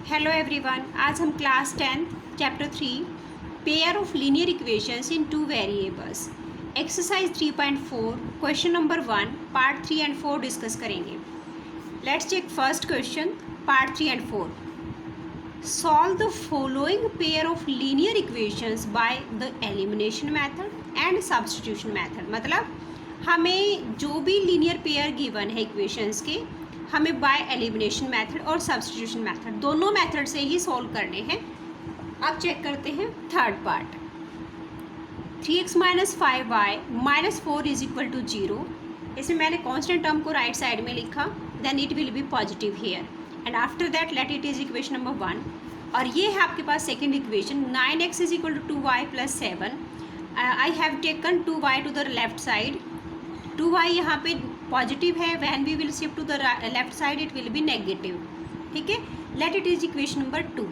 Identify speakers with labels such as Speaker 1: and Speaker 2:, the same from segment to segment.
Speaker 1: Hello everyone, आज हम class 10 chapter 3 pair of linear equations in two variables exercise 3.4 question number 1 part 3 and 4 discuss करेंगे। Let's check first question part 3 and 4। Solve the following pair of linear equations by the elimination method and substitution method. मतलब हमें जो भी linear pair given है equations के, हमें by elimination method और substitution method दोनों मेथड से ही सॉल्व करने हैं। अब चेक करते हैं third part. 3x - 5y - 4 is equal to 0। इसमें मैंने कांस्टेंट टर्म को राइट साइड में लिखा, then it will be positive here and after that let it is equation number 1। और ये है आपके पास second equation 9x is equal to 2y + 7। I have taken 2y to the left side. 2y यहाँ पे positive है, when we will shift to the left side it will be negative. ठीक है, let it is equation number 2।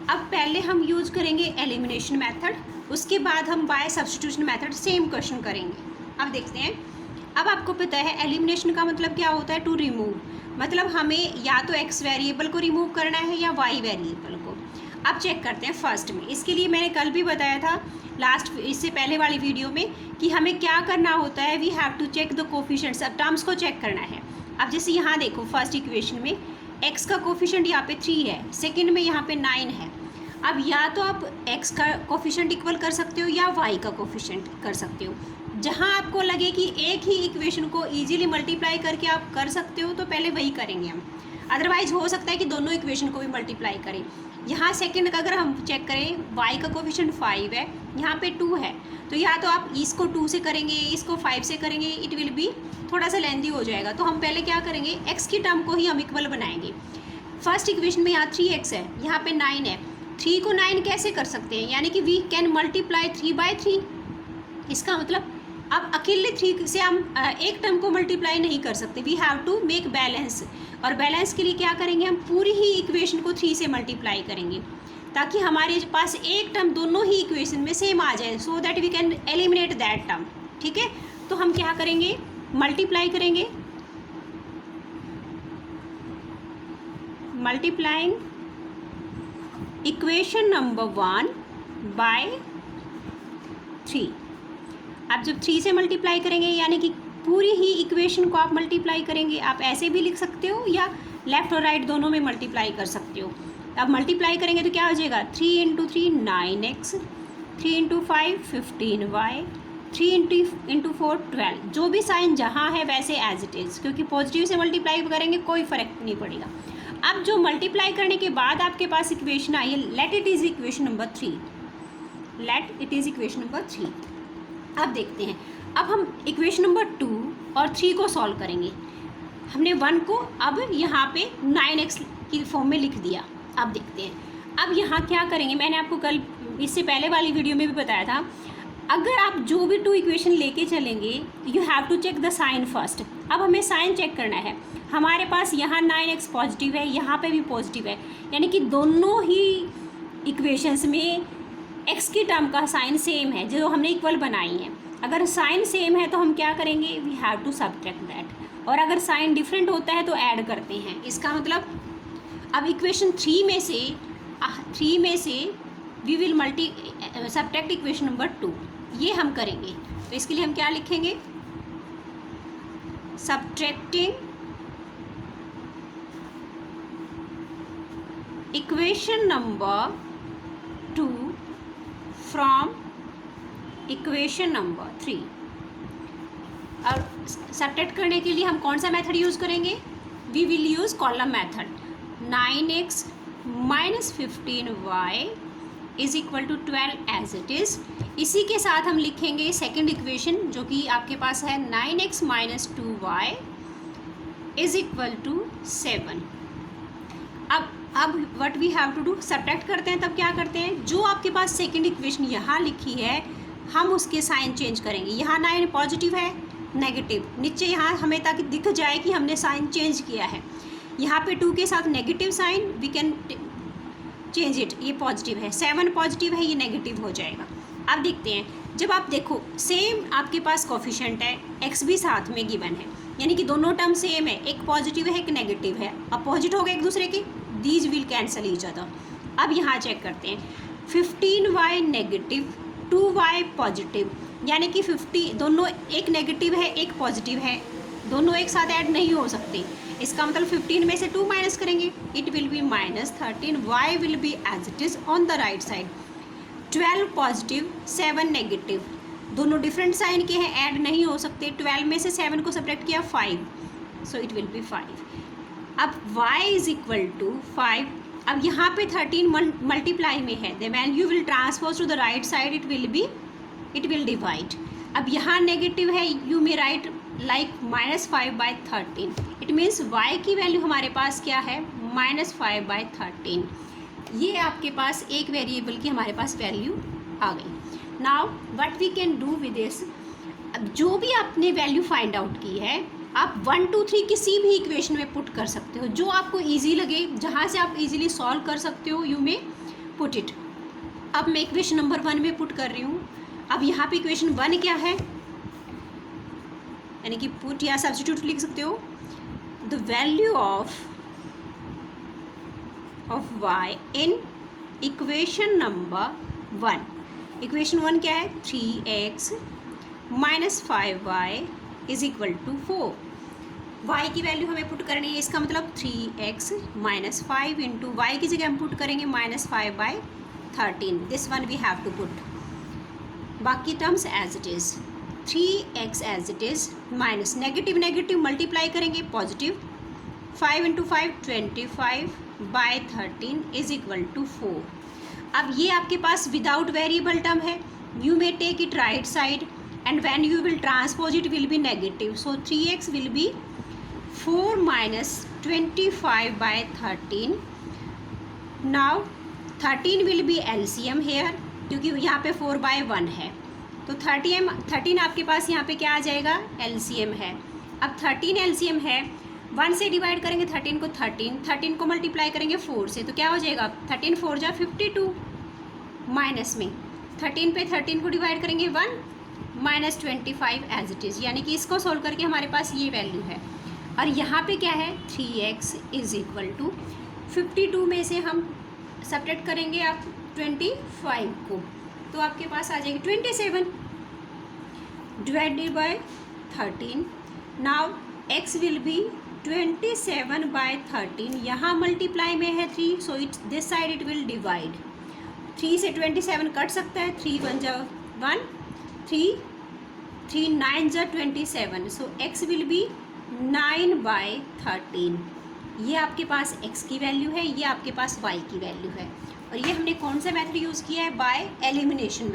Speaker 1: अब पहले हम use करेंगे elimination method, उसके बाद हम by substitution method same question करेंगे। अब देखते हैं। अब आपको पता है एलिमिनेशन का मतलब क्या होता है, टू रिमूव। मतलब हमें या तो x वेरिएबल को रिमूव करना है या y वेरिएबल को। अब चेक करते हैं फर्स्ट में। इसके लिए मैंने कल भी बताया था लास्ट, इससे पहले वाली वीडियो में, कि हमें क्या करना होता है, we have to check the coefficients. अब टर्म्स को चेक करना है। अब जैसे यहाँ देखो फर्स्ट इक्वेशन में x का कोफिशिएंट यहाँ पे 3 है, सेकंड में यहाँ पे 9 है। अब या तो आप x का कोफिशिएंट इक्वल कर सकते हो या y का कोफिशिएंट कर सकते हो। जहाँ आपको लगे कि एक ही इक्वेशन को ईजिली मल्टीप्लाई करके आप कर सकते हो तो पहले वही करेंगे हम। अदरवाइज हो सकता है कि दोनों इक्वेशन को भी मल्टीप्लाई करें। यहाँ सेकंड का अगर हम चेक करें, y का कोफिशिएंट 5 है, यहाँ पे 2 है, तो या तो आप इसको 2 से करेंगे, इसको 5 से करेंगे, इट विल बी थोड़ा सा लेंथी हो जाएगा। तो हम पहले क्या करेंगे, x की टर्म को ही हम इक्वल बनाएंगे। फर्स्ट इक्वेशन में यहाँ 3x है, यहाँ पे 9 है। 3 को 9 कैसे कर सकते हैं, यानी कि वी कैन मल्टीप्लाई 3/3। इसका मतलब अब अकेले 3 से हम एक टर्म को मल्टीप्लाई नहीं कर सकते, we have to make balance. और बैलेंस के लिए क्या करेंगे, हम पूरी ही इक्वेशन को 3 से मल्टीप्लाई करेंगे ताकि हमारे पास एक टर्म दोनों ही इक्वेशन में सेम आ जाए, so that we can eliminate that term. ठीक है, तो हम क्या करेंगे, मल्टीप्लाई करेंगे। Multiplying equation number 1 by 3। आप जब 3 से मल्टीप्लाई करेंगे यानी कि पूरी ही इक्वेशन को आप मल्टीप्लाई करेंगे। आप ऐसे भी लिख सकते हो या लेफ़्ट और राइट दोनों में मल्टीप्लाई कर सकते हो। अब मल्टीप्लाई करेंगे तो क्या हो जाएगा, 3 × 3 9x, 3 × 5 15y, 3 × 4 12। जो भी साइन जहाँ है वैसे एज इट इज़, क्योंकि पॉजिटिव से मल्टीप्लाई करेंगे कोई फ़र्क नहीं पड़ेगा। अब जो मल्टीप्लाई करने के बाद आपके पास इक्वेशन आई है, let it is equation number 3। Let it is equation number 3। अब देखते हैं, अब हम इक्वेशन नंबर 2 और 3 को सॉल्व करेंगे। हमने 1 को अब यहाँ पे 9x की फॉर्म में लिख दिया। अब देखते हैं, अब यहाँ क्या करेंगे, मैंने आपको कल इससे पहले वाली वीडियो में भी बताया था, अगर आप जो भी 2 इक्वेशन लेके चलेंगे you have to check the sign first. अब हमें साइन चेक करना है। हमारे पास यहाँ 9x पॉजिटिव है, यहाँ पे भी पॉजिटिव है, यानी कि दोनों ही इक्वेशंस में x की टर्म का साइन सेम है जो हमने इक्वल बनाई है। अगर साइन सेम है तो हम क्या करेंगे, we have to subtract that. और अगर साइन डिफरेंट होता है तो ऐड करते हैं। इसका मतलब अब इक्वेशन 3 में से we will subtract equation number 2, ये हम करेंगे। तो इसके लिए हम क्या लिखेंगे, subtracting equation number 2 from equation number 3। अब सब्ट्रैक्ट करने के लिए हम कौन सा मेथड यूज़ करेंगे, we will use column method. 9x - 15y is equal to 12 as it is. इसी के साथ हम लिखेंगे सेकेंड इक्वेशन जो कि आपके पास है 9x - 2y is equal to 7। अब what we have to do, subtract करते हैं। तब क्या करते हैं, जो आपके पास सेकेंड इक्वेशन यहाँ लिखी है हम उसके साइन चेंज करेंगे। यहाँ 9 पॉजिटिव है, नेगेटिव नीचे यहाँ हमें ताकि दिख जाए कि हमने साइन चेंज किया है। यहाँ पे 2 के साथ negative sign, we can change it, ये पॉजिटिव है, 7 पॉजिटिव है, ये नेगेटिव हो जाएगा। अब देखते हैं, जब आप देखो सेम आपके पास कोफिशिएंट है, x भी साथ में गिवन है, यानी कि दोनों टर्म सेम है, एक पॉजिटिव है एक नेगेटिव है, अपोजिट हो गए एक दूसरे के, these will cancel each other. अब यहाँ चेक करते हैं, 15y नेगेटिव 2y पॉजिटिव, यानी कि 50 दोनों एक नेगेटिव है एक पॉजिटिव है, दोनों एक साथ ऐड नहीं हो सकते। इसका मतलब 15 में से 2 माइनस करेंगे, it will be -13, y will be as it is on the right side. 12 positive 7 negative, दोनों डिफरेंट साइन के हैं, ऐड नहीं हो सकते। 12 में से 7 को सब्ट्रैक्ट किया 5, सो इट विल बी 5। अब y इज इक्वल टू 5। अब यहाँ पे 13 मल्टीप्लाई में है, the value will transpose to the right side, it will divide. अब यहाँ नेगेटिव है, you may write like -5/13, it means y की वैल्यू हमारे पास क्या है, -5/13। ये आपके पास एक वेरिएबल की हमारे पास वैल्यू आ गई। Now what we can do with this, अब जो भी आपने वैल्यू फाइंड आउट की है आप 1 2 3 किसी भी इक्वेशन में पुट कर सकते हो, जो आपको ईजी लगे, जहाँ से आप इजीली सॉल्व कर सकते हो, यू मे पुट इट। अब मैं इक्वेशन नंबर 1 में पुट कर रही हूँ। अब यहाँ पे इक्वेशन 1 क्या है, यानी कि पुट या सब्स्टिट्यूट लिख सकते हो, the value of y in equation number 1। Equation 1 क्या है, 3x - 5y is equal to 4। y की वैल्यू हमें पुट करनी है, इसका मतलब 3x - 5 इंटू वाई की जगह हम पुट करेंगे -5/13। This one we have to put, बाकी terms as it is, 3x as it is minus negative negative multiply करेंगे positive, 5 into 5 25/13 is equal to 4। अब ये आपके पास विदाउट वेरिएबल टर्म है, you may take it right side and when you will transpose it will be negative, so 3x will be 4 minus 25/13. now 13 will be LCM here, क्योंकि यहाँ पे 4/1 है, तो 13 आपके पास यहाँ पे क्या आ जाएगा, LCM है। अब 13 LCM है, 1 से डिवाइड करेंगे 13 को, 13 को मल्टीप्लाई करेंगे 4 से, तो क्या हो जाएगा, 13 4 जा 52, माइनस में 13 पे 13 को डिवाइड करेंगे 1 -25 एज इट इज़, यानी कि इसको सोल्व करके हमारे पास ये वैल्यू है। और यहाँ पे क्या है, 3x इज इक्वल टू 52 में से हम सब्ट्रैक्ट करेंगे आप 25 को, तो आपके पास आ जाएगी 27 divided by 13। Now x will B 27/13, यहाँ मल्टीप्लाई में है 3, so it this side it will divide. 3 से 27 कट सकता है, 3 1 जा 1, 3 9 जा 27, सो x विल बी 9/13। ये आपके पास x की वैल्यू है, ये आपके पास y की वैल्यू है। और ये हमने कौन सा मेथड यूज़ किया है, बाय एलिमिनेशन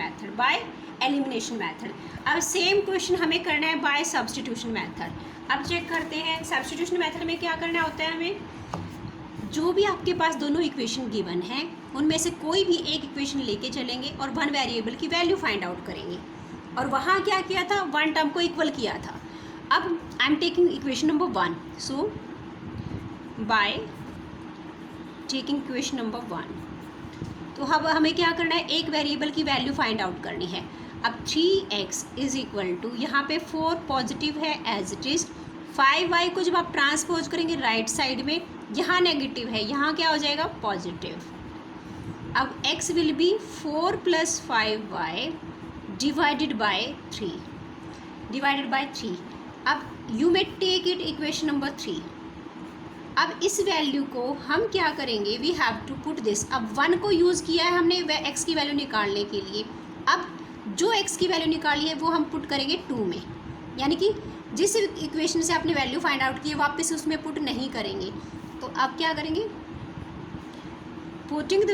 Speaker 1: मेथड। अब सेम क्वेश्चन हमें करना है बाय सब्स्टिट्यूशन मेथड। अब चेक करते हैं सब्स्टिट्यूशन मेथड में क्या करना होता है, हमें जो भी आपके पास दोनों इक्वेशन गिवन हैं उनमें से कोई भी एक इक्वेशन लेके चलेंगे और वन वेरिएबल की वैल्यू फाइंड आउट करेंगे। और वहाँ क्या किया था, वन टर्म को इक्वल किया था। अब I am taking equation number 1, so by taking equation number 1, तो अब हमें क्या करना है, एक वेरिएबल की वैल्यू फाइंड आउट करनी है। अब 3x इज इक्वल टू, यहाँ पे 4 पॉजिटिव है एज इट इज़, 5y को जब आप ट्रांसपोज करेंगे राइट साइड में, यहाँ नेगेटिव है, यहाँ क्या हो जाएगा, पॉजिटिव। अब x will be 4 + 5y divided by 3। अब you may take it equation number 3। अब इस वैल्यू को हम क्या करेंगे, we have to put this. अब 1 को यूज़ किया है हमने x की वैल्यू निकालने के लिए। अब जो x की वैल्यू निकाली है वो हम पुट करेंगे 2 में, यानी कि जिस इक्वेशन से आपने वैल्यू फाइंड आउट की है वापस उसमें पुट नहीं करेंगे। तो अब क्या करेंगे, putting the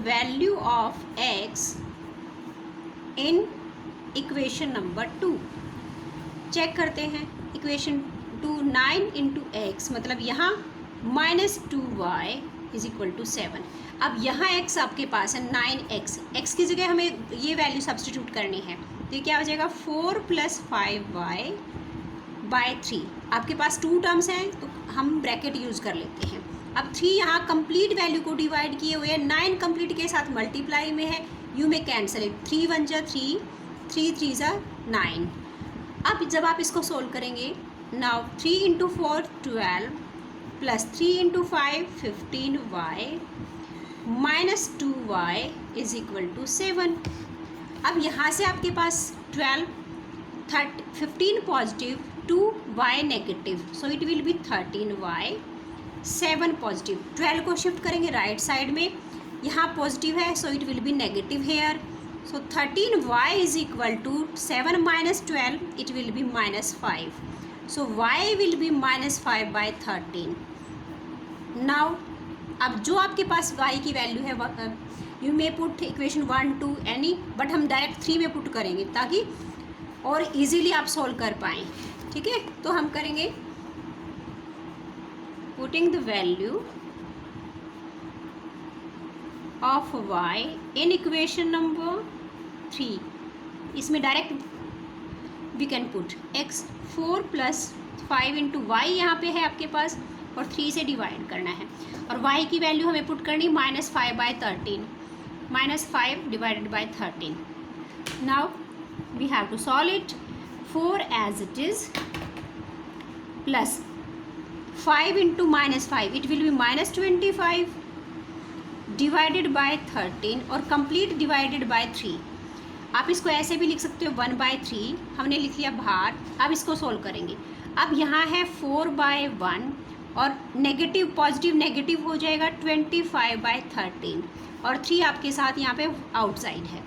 Speaker 1: value of x in equation number 2। Check करते हैं, इक्वेशन 2 9 × x, मतलब यहाँ -2y इज इक्वल टू 7। अब यहाँ x आपके पास है 9x, x की जगह हमें ये वैल्यू सब्स्टिट्यूट करनी है, तो ये क्या हो जाएगा, 4 + 5y/3। आपके पास 2 टर्म्स हैं तो हम ब्रैकेट यूज़ कर लेते हैं। अब 3 यहाँ कंप्लीट वैल्यू को डिवाइड किए हुए हैं, 9 कंप्लीट के साथ मल्टीप्लाई में है, यू में कैंसिल है, 3 1 जा 3, 3 3 जा 9। अब जब आप इसको सोल्व करेंगे now 3 into 4 12 plus 3 into 5 15y minus 2y is equal to 7। अब यहाँ से आपके पास 15 positive 2y negative, so it will be 13y 7 positive. 12 को शिफ्ट करेंगे राइट साइड में, यहाँ पॉजिटिव है so it will be negative here, so 13y is equal to 7 minus 12 it will be minus 5, so y will be minus 5 by 13। Now अब जो आपके पास y की वैल्यू है, you may put equation 1 2 any, but हम direct 3 में put करेंगे ताकि और इजीली आप सॉल्व कर पाएँ। ठीक है, तो हम करेंगे putting the value of y in equation number 3। इसमें direct we can put x 4 plus 5 into Y यहाँ पे है आपके पास और 3 से डिवाइड करना है, और y की वैल्यू हमें पुट करनी minus 5 by 13, minus 5 divided by 13। Now we have to solve it. 4 as it is plus 5 into minus 5 it will be minus 25 divided by 13 और कंप्लीट डिवाइडेड बाई 3। आप इसको ऐसे भी लिख सकते हो 1/3, हमने लिख लिया बाहर। अब इसको सोल्व करेंगे। अब यहाँ है 4/1 और नेगेटिव पॉजिटिव नेगेटिव हो जाएगा 25/13 और 3 आपके साथ यहाँ पे आउटसाइड है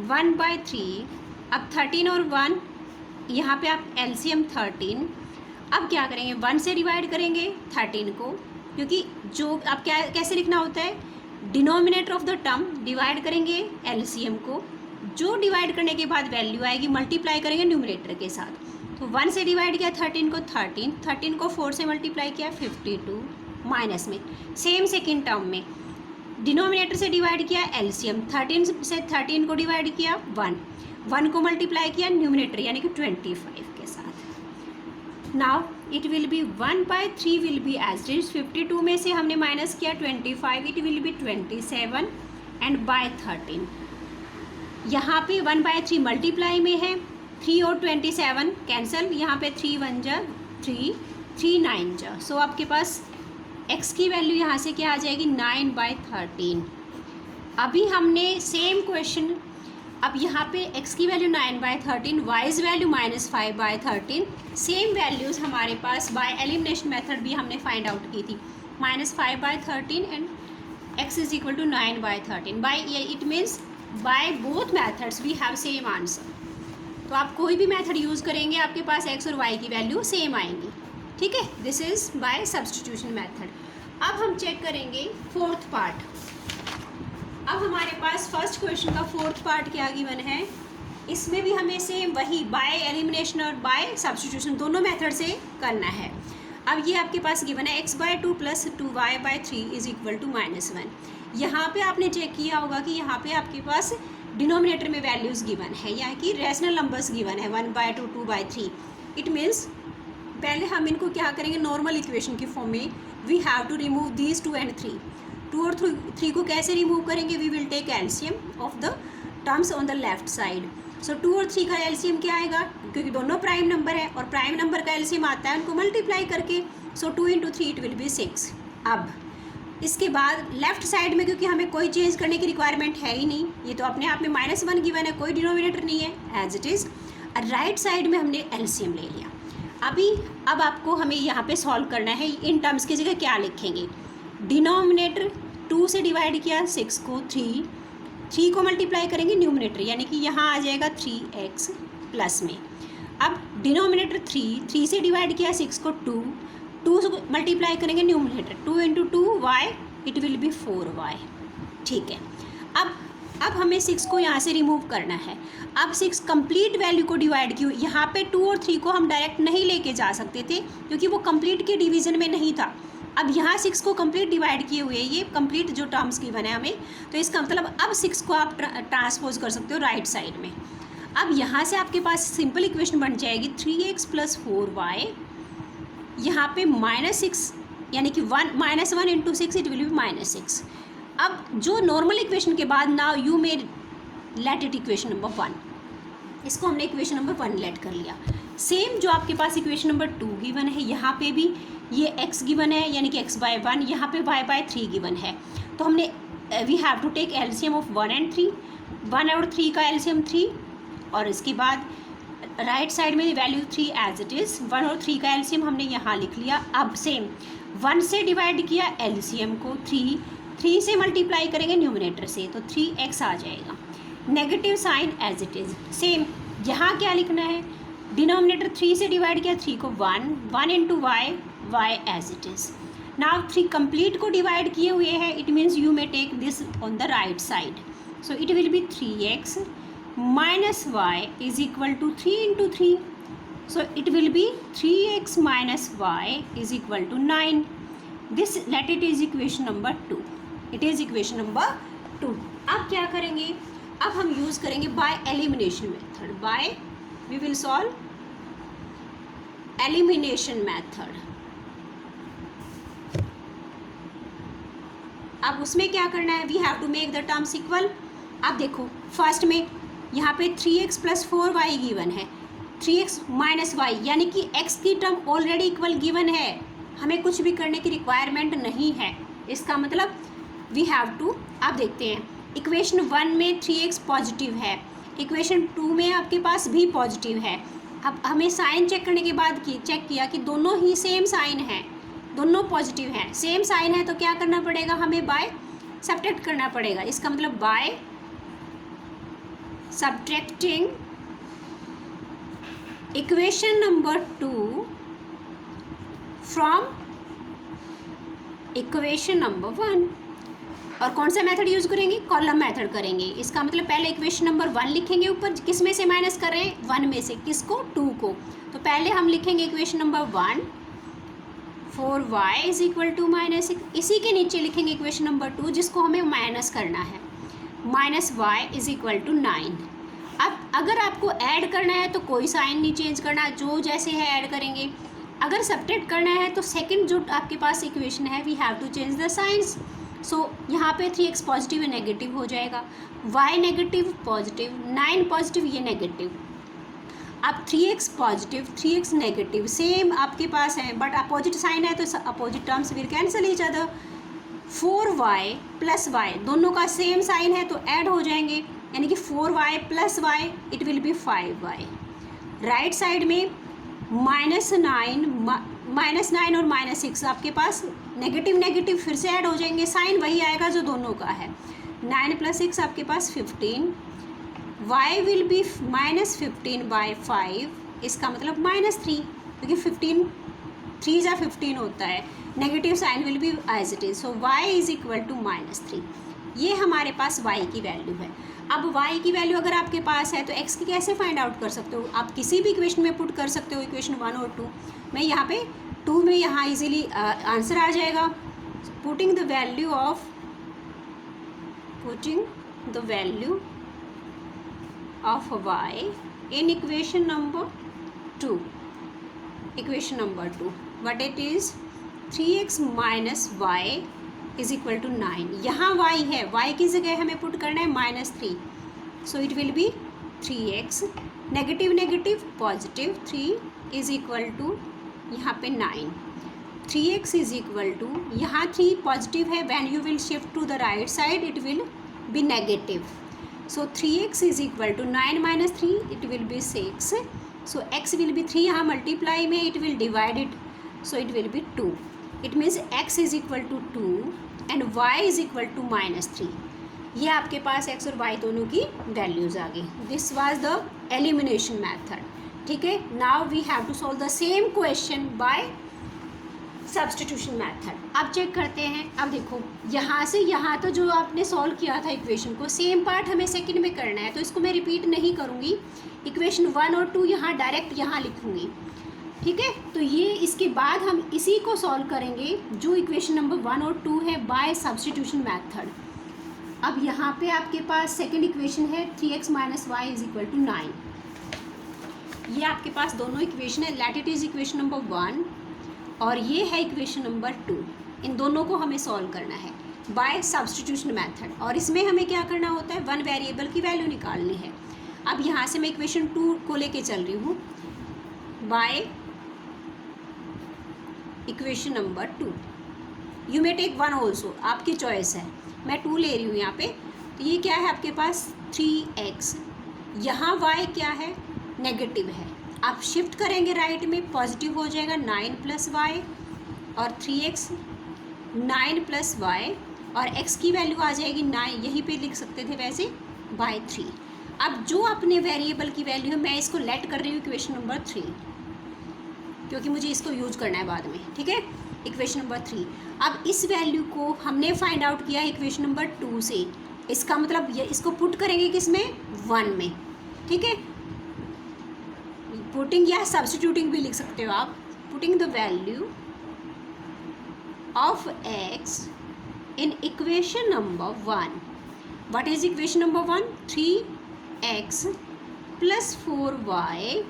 Speaker 1: 1/3। अब 13 और 1 यहाँ पे आप एलसीएम 13। अब क्या करेंगे 1 से डिवाइड करेंगे 13 को, क्योंकि जो अब क्या कैसे लिखना होता है denominator of the term divide करेंगे एलसीएम को, जो डिवाइड करने के बाद वैल्यू आएगी मल्टीप्लाई करेंगे न्यूमरेटर के साथ। तो 1 से डिवाइड किया 13 को 13 को 4 से मल्टीप्लाई किया 52 माइनस में सेम सेकेंड टर्म में डिनोमिनेटर से डिवाइड किया एलसीएम 13 से 13 को डिवाइड किया 1 को मल्टीप्लाई किया न्यूमरेटर यानी कि 25 के साथ। Now it will be 1/3 will be as it is 52 में से हमने माइनस किया 25 it will be 27 and by 13। यहाँ पे 1/3 मल्टीप्लाई में है 3 और 27 कैंसल, यहाँ पे 3 1 जा 3 3 9 जा, सो आपके पास x की वैल्यू यहाँ से क्या आ जाएगी 9/13। अभी हमने सेम क्वेश्चन, अब यहाँ पे x की value 9/13, y's value -5/13, same values हमारे पास बाय एलिमिनेशन मेथड भी हमने फाइंड आउट की थी -5/13 and x is equal to 9/13। By it means by both methods we have same answer. तो आप कोई भी मेथड यूज़ करेंगे आपके पास x और y की वैल्यू सेम आएंगी। ठीक है, this is by substitution method. अब हम चेक करेंगे फोर्थ पार्ट। अब हमारे पास फर्स्ट क्वेश्चन का फोर्थ पार्ट क्या गिवन है, इसमें भी हमें सेम वही बाय एलिमिनेशन और बाय सब्सटीट्यूशन दोनों मेथड से करना है। अब ये आपके पास गिवन है x/2 plus 2y/3 is equal to -1। यहाँ पे आपने चेक किया होगा कि यहाँ पे आपके पास डिनोमिनेटर में वैल्यूज़ गिवन है, यानी कि रैशनल नंबर्स गिवन है 1/2 2/3। इट मीन्स पहले हम इनको क्या करेंगे नॉर्मल इक्वेशन की फॉर्म में we have to remove these 2 and 3। 2 और 3 को कैसे रिमूव करेंगे, we will take LCM of the terms on the left side. So 2 और 3 का एलसीएम क्या आएगा, क्योंकि दोनों प्राइम नंबर है और प्राइम नंबर का एलसीएम आता है उनको मल्टीप्लाई करके, सो 2 × 3 इट विल बी 6। अब इसके बाद लेफ्ट साइड में क्योंकि हमें कोई चेंज करने की रिक्वायरमेंट है ही नहीं, ये तो अपने आप में -1 गिवन है, कोई डिनोमिनेटर नहीं है as it is. Right side में हमने एलसीएम ले लिया। अब आपको हमें यहाँ पे सॉल्व करना है। इन टर्म्स की जगह क्या लिखेंगे, डिनोमिनेटर 2 से डिवाइड किया 6 को 3 को मल्टीप्लाई करेंगे न्यूमरेटर, यानी कि यहाँ आ जाएगा 3x प्लस में। अब डिनोमिनेटर 3 से डिवाइड किया 6 को 2 से मल्टीप्लाई करेंगे numerator 2 × 2y it will B 4y। ठीक है, अब हमें 6 को यहाँ से रिमूव करना है। अब 6 कंप्लीट वैल्यू को डिवाइड की, यहाँ पे 2 और 3 को हम डायरेक्ट नहीं लेके जा सकते थे क्योंकि वो कंप्लीट के डिवीज़न में नहीं था। अब यहाँ 6 को कंप्लीट डिवाइड किए हुए ये कंप्लीट जो टर्म्स गिवन है हमें, तो इसका मतलब अब 6 को आप ट्रांसपोज कर सकते हो राइट साइड में। अब यहाँ से आपके पास सिंपल इक्वेशन बन जाएगी 3x + 4y, यहाँ पे -6 यानी कि -1 × 6 इट विल बी -6। अब जो नॉर्मल इक्वेशन के बाद now you may let it equation number 1। इसको हमने इक्वेशन नंबर 1 लेट कर लिया। सेम जो आपके पास इक्वेशन नंबर 2 गिवन है, यहाँ पे भी ये x गिवन है यानी कि x/1, यहाँ पे y/3 गिवन है। तो हमने we have to take LCM of 1 and 3, 1 और 3 का एलसीएम 3, और इसके बाद राइट साइड में वैल्यू 3 एज इट इज़, 1 और 3 का एलसीएम हमने यहाँ लिख लिया। अब सेम 1 से डिवाइड किया एलसीएम को 3 से मल्टीप्लाई करेंगे न्यूमरेटर से, तो 3x आ जाएगा। Negative sign as it is, same यहाँ क्या लिखना है, डिनोमिनेटर 3 से डिवाइड किया 3 को 1 into y as it is. Now 3 complete को डिवाइड किए हुए हैं, it means you may take this on the right side, so it will be 3x minus y is equal to 3 into 3, so it will be 3x minus y is equal to 9. This let it is equation number 2. It is equation number 2. अब क्या करेंगे, अब हम use करेंगे by elimination method. By we will solve elimination method. अब उसमें क्या करना है, we have to make the terms equal. अब देखो फर्स्ट में यहाँ पे 3x + 4y गिवन है, 3x - y यानी कि x की टर्म ऑलरेडी इक्वल गिवन है, हमें कुछ भी करने की रिक्वायरमेंट नहीं है। इसका मतलब वी हैव टू, अब देखते हैं इक्वेशन 1 में 3x पॉजिटिव है, इक्वेशन 2 में आपके पास भी पॉजिटिव है। अब हमें साइन चेक करने के बाद चेक किया कि दोनों ही सेम साइन है, दोनों पॉजिटिव हैं, सेम साइन है, तो क्या करना पड़ेगा, हमें बाय सब्ट्रैक्ट करना पड़ेगा। इसका मतलब bye subtracting equation number 2 from equation number 1, और कौन सा मेथड यूज़ करेंगे, कॉलम मेथड करेंगे। इसका मतलब पहले इक्वेशन नंबर 1 लिखेंगे ऊपर, किस में से माइनस कर रहे हैं, 1 में से, किसको, 2 को। तो पहले हम लिखेंगे equation number 1 4y is equal to -6, इसी के नीचे लिखेंगे इक्वेशन नंबर 2 जिसको हमें माइनस करना है, -y इज इक्वल टू 9। अब अगर आपको ऐड करना है तो कोई साइन नहीं चेंज करना, जो जैसे है ऐड करेंगे। अगर सब्ट्रैक्ट करना है तो सेकंड जो आपके पास इक्वेशन है we have to change the signs. So यहाँ पे 3x पॉजिटिव है, नेगेटिव हो जाएगा, y नेगेटिव पॉजिटिव, 9 पॉजिटिव, ये नेगेटिव। अब 3x positive 3x negative same आपके पास है, बट अपोजिट साइन है तो opposite terms will cancel each other. 4y plus y दोनों का सेम साइन है तो ऐड हो जाएंगे, यानी कि 4y plus y it will B 5y। Right side में -9 और -6 आपके पास नेगेटिव नेगेटिव फिर से ऐड हो जाएंगे, साइन वही आएगा जो दोनों का है। 9 + 6 आपके पास 15, y विल बी -15/5, इसका मतलब -3, क्योंकि 15 3 जा 15 होता है, negative sign will be as it is, so y is equal to -3। ये हमारे पास y की वैल्यू है। अब y की वैल्यू अगर आपके पास है तो x की कैसे फाइंड आउट कर सकते हो, आप किसी भी इक्वेशन में पुट कर सकते हो, इक्वेशन 1 और 2। मैं यहाँ पे 2 में यहाँ इजीली आंसर आ जाएगा। Putting the value of y in equation number 2, what it is 3x - y is equal to 9। यहाँ y है, y की जगह हमें पुट करना है -3, so it will be 3x negative negative positive 3 is equal to यहाँ पे 9, 3x इज इक्वल टू यहाँ 3 पॉजिटिव है, when you will shift to the right side it will be negative, so 3x is equal to 9 - 3 it will be 6, so x will be 3, यहाँ multiply में it will divide it, so it will be 2। It means x is equal to 2 and y is equal to -3। ये आपके पास x और y दोनों की values आ गई। This was the elimination method, ठीक है। Now we have to solve the same question by substitution method. अब चेक करते हैं। अब देखो यहाँ से यहाँ तो जो आपने सॉल्व किया था इक्वेशन को, सेम पार्ट हमें सेकंड में करना है, तो इसको मैं रिपीट नहीं करूँगी। इक्वेशन 1 और 2 यहाँ डायरेक्ट यहाँ लिखूँगी, ठीक है। तो ये इसके बाद हम इसी को सॉल्व करेंगे जो इक्वेशन नंबर 1 और 2 है बाय सब्स्टिट्यूशन मेथड। अब यहाँ पे आपके पास सेकंड इक्वेशन है 3x - y is equal to 9। ये आपके पास दोनों इक्वेशन है, let it is equation number 1 और ये है इक्वेशन नंबर 2। इन दोनों को हमें सॉल्व करना है बाय सब्स्टिट्यूशन मेथड, और इसमें हमें क्या करना होता है, 1 वेरिएबल की वैल्यू निकालनी है। अब यहाँ से मैं इक्वेशन 2 को लेके चल रही हूँ by equation number 2। You may take 1 also, आपकी चॉइस है। मैं 2 ले रही हूँ यहाँ पे। तो ये क्या है आपके पास 3x, यहाँ y क्या है नेगेटिव है। आप शिफ्ट करेंगे राइट में, पॉजिटिव हो जाएगा 9 + y और 3x 9 + y और x की वैल्यू आ जाएगी 9, यहीं पे लिख सकते थे वैसे बाय 3। अब जो अपने वेरिएबल की वैल्यू है मैं इसको लेट कर रही हूँ इक्वेशन नंबर 3, क्योंकि मुझे इसको यूज करना है बाद में, ठीक है। Equation number 3। अब इस वैल्यू को हमने फाइंड आउट किया इक्वेशन नंबर 2 से, इसका मतलब ये इसको पुट करेंगे किसमें 1 में, ठीक है। पुटिंग या सब्स्टिट्यूटिंग भी लिख सकते हो आप। Putting the value of x in equation number 1। What is equation number 1? 3x + 4y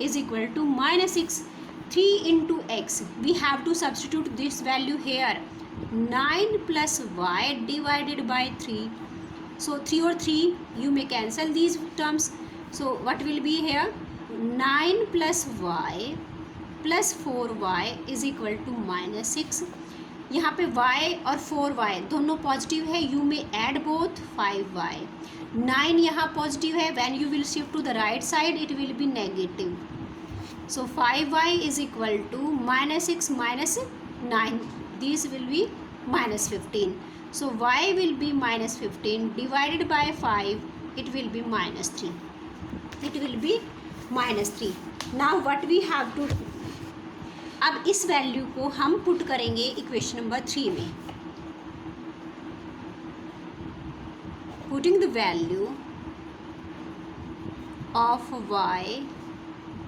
Speaker 1: is equal to -6. 3 into x, we have to substitute this value here, 9 + y divided by 3. So 3 or 3 you may cancel these terms. So what will be here? 9 + y + 4y is equal to -6. यहाँ पे y और 4y दोनों positive है, you में add both 5y। 9 यहाँ positive है, when you will shift to the right side it will be negative. So 5y is equal to -6 - 9. These will be -15. So y will be -15 divided by 5. It will be -3. It will be -3. Now what we have to, अब इस value को हम put करेंगे equation number 3 में। Putting the value of y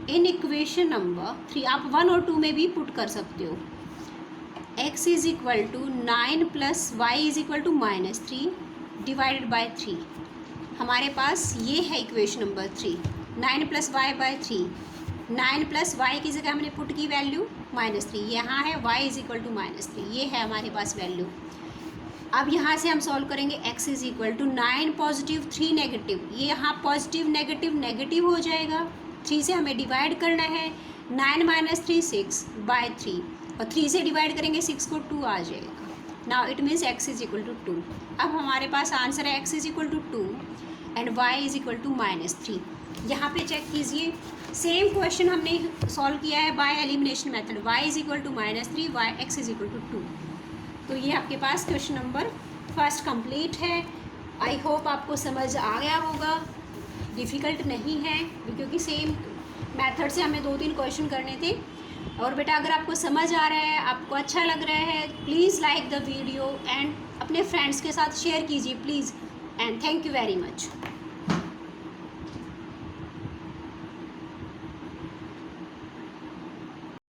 Speaker 1: in equation number 3, आप 1 और 2 में भी पुट कर सकते हो। x is equal to 9 + y is equal to -3 divided by 3। हमारे पास ये है इक्वेशन नंबर 3, 9 + y/3। 9 + y की जगह हमने पुट की वैल्यू -3, यहाँ है y इज इक्वल टू -3, ये है हमारे पास वैल्यू। अब यहाँ से हम सॉल्व करेंगे, x is equal to 9 positive 3 negative, ये यहाँ पॉजिटिव नेगेटिव हो जाएगा। 3 से हमें डिवाइड करना है, 9 - 3 6/3 और 3 से डिवाइड करेंगे 6 को 2 आ जाएगा। Now it means x is equal to 2। अब हमारे पास आंसर है x is equal to 2 and y is equal to -3। यहाँ पे चेक कीजिए, सेम क्वेश्चन हमने सॉल्व किया है by elimination method. y is equal to -3, x is equal to 2। तो ये आपके पास क्वेश्चन नंबर 1 कंप्लीट है। आई होप आपको समझ आ गया होगा, डिफ़िकल्ट नहीं है, क्योंकि सेम मेथड से हमें 2-3 क्वेश्चन करने थे। और बेटा अगर आपको समझ आ रहा है, आपको अच्छा लग रहा है, please like the video and अपने फ्रेंड्स के साथ शेयर कीजिए please. And thank you very much.